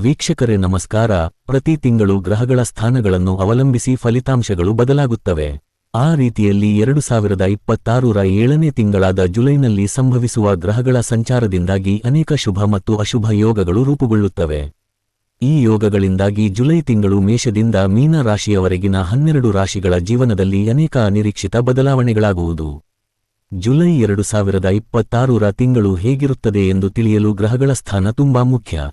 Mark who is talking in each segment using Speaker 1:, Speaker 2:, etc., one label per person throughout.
Speaker 1: ವೀಕ್ಷಕರೇ ನಮಸ್ಕಾರ. ಪ್ರತಿ ತಿಂಗಳು ಗ್ರಹಗಳ ಸ್ಥಾನಗಳನ್ನು ಅವಲಂಬಿಸಿ ಫಲಿತಾಂಶಗಳು ಬದಲಾಗುತ್ತವೆ. ಆ ರೀತಿಯಲ್ಲಿ 2026ರ 7ನೇ ತಿಂಗಳಾದ ಜುಲೈನಲ್ಲಿ ಸಂಭವಿಸುವ ಗ್ರಹಗಳ ಸಂಚಾರದಿಂದಾಗಿ ಅನೇಕ ಶುಭ ಮತ್ತು ಅಶುಭ ಯೋಗಗಳು ರೂಪುಗೊಳ್ಳುತ್ತವೆ. ಈ ಯೋಗಗಳಿಂದಾಗಿ ಜುಲೈ ತಿಂಗಳು ಮೇಷದಿಂದ ಮೀನ ರಾಶಿಯವರೆಗಿನ 12 ರಾಶಿಗಳ ಜೀವನದಲ್ಲಿ ಅನೇಕ ಅನಿರೀಕ್ಷಿತ ಬದಲಾವಣೆಗಳಾಗುವುದು. ಜುಲೈ 2026ರ ತಿಂಗಳು ಹೇಗಿರುತ್ತದೆ ಎಂದು ತಿಳಿಯಲು ಗ್ರಹಗಳ ಸ್ಥಾನ ತುಂಬಾ ಮುಖ್ಯ.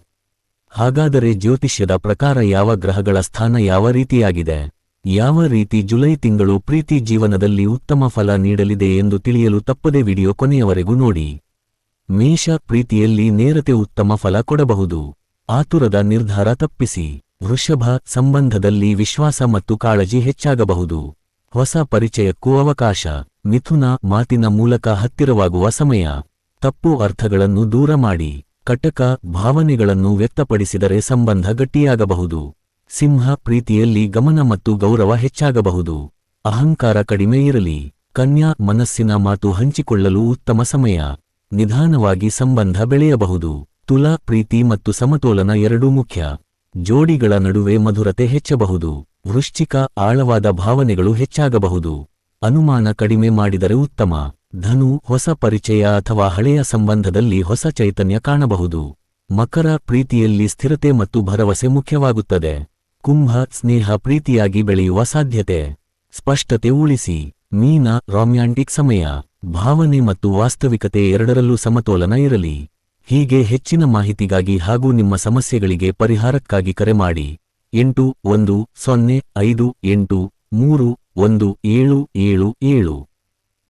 Speaker 1: ಹಾಗಾದರೆ ಜ್ಯೋತಿಷ್ಯದ ಪ್ರಕಾರ ಯಾವ ಗ್ರಹಗಳ ಸ್ಥಾನ ಯಾವ ರೀತಿಯಾಗಿದೆ, ಯಾವ ರೀತಿ ಜುಲೈ ತಿಂಗಳು ಪ್ರೀತಿ ಜೀವನದಲ್ಲಿ ಉತ್ತಮ ಫಲ ನೀಡಲಿದೆ ಎಂದು ತಿಳಿಯಲು ತಪ್ಪದೆ ವಿಡಿಯೋ ಕೊನೆಯವರೆಗೂ ನೋಡಿ. ಮೇಷ, ಪ್ರೀತಿಯಲ್ಲಿ ನೇರತೆ ಉತ್ತಮ ಫಲ ಕೊಡಬಹುದು. ಆತುರದ ನಿರ್ಧಾರ ತಪ್ಪಿಸಿ. ವೃಷಭ, ಸಂಬಂಧದಲ್ಲಿ ವಿಶ್ವಾಸ ಮತ್ತು ಕಾಳಜಿ ಹೆಚ್ಚಾಗಬಹುದು. ಹೊಸ ಪರಿಚಯಕ್ಕೂ ಅವಕಾಶ. ಮಿಥುನ, ಮಾತಿನ ಮೂಲಕ ಹತ್ತಿರವಾಗುವ ಸಮಯ. ತಪ್ಪು ಅರ್ಥಗಳನ್ನು ದೂರ ಮಾಡಿ. ಕಟಕ, ಭಾವನೆಗಳನ್ನು ವ್ಯಕ್ತಪಡಿಸಿದರೆ ಸಂಬಂಧ ಗಟ್ಟಿಯಾಗಬಹುದು. ಸಿಂಹ, ಪ್ರೀತಿಯಲ್ಲಿ ಗಮನ ಮತ್ತು ಗೌರವ ಹೆಚ್ಚಾಗಬಹುದು. ಅಹಂಕಾರ ಕಡಿಮೆ ಇರಲಿ. ಕನ್ಯಾ, ಮನಸ್ಸಿನ ಮಾತು ಹಂಚಿಕೊಳ್ಳಲು ಉತ್ತಮ ಸಮಯ. ನಿಧಾನವಾಗಿ ಸಂಬಂಧ ಬೆಳೆಯಬಹುದು. ತುಲಾ, ಪ್ರೀತಿ ಮತ್ತು ಸಮತೋಲನ ಎರಡೂ ಮುಖ್ಯ. ಜೋಡಿಗಳ ನಡುವೆ ಮಧುರತೆ ಹೆಚ್ಚಬಹುದು. ವೃಶ್ಚಿಕ, ಆಳವಾದ ಭಾವನೆಗಳು ಹೆಚ್ಚಾಗಬಹುದು. ಅನುಮಾನ ಕಡಿಮೆ ಮಾಡಿದರೆ ಉತ್ತಮ. ಧನು, ಹೊಸ ಪರಿಚಯ ಅಥವಾ ಹಳೆಯ ಸಂಬಂಧದಲ್ಲಿ ಹೊಸ ಚೈತನ್ಯ ಕಾಣಬಹುದು. ಮಕರ, ಪ್ರೀತಿಯಲ್ಲಿ ಸ್ಥಿರತೆ ಮತ್ತು ಭರವಸೆ ಮುಖ್ಯವಾಗುತ್ತದೆ. ಕುಂಭ, ಸ್ನೇಹ ಪ್ರೀತಿಯಾಗಿ ಬೆಳೆಯುವ ಸಾಧ್ಯತೆ. ಸ್ಪಷ್ಟತೆ ಉಳಿಸಿ. ಮೀನ, ರೊಮ್ಯಾಂಟಿಕ್ ಸಮಯ. ಭಾವನೆ ಮತ್ತು ವಾಸ್ತವಿಕತೆ ಎರಡರಲ್ಲೂ ಸಮತೋಲನ ಇರಲಿ. ಹೀಗೆ ಹೆಚ್ಚಿನ ಮಾಹಿತಿಗಾಗಿ ಹಾಗೂ ನಿಮ್ಮ ಸಮಸ್ಯೆಗಳಿಗೆ ಪರಿಹಾರಕ್ಕಾಗಿ ಕರೆ ಮಾಡಿ 8105831777.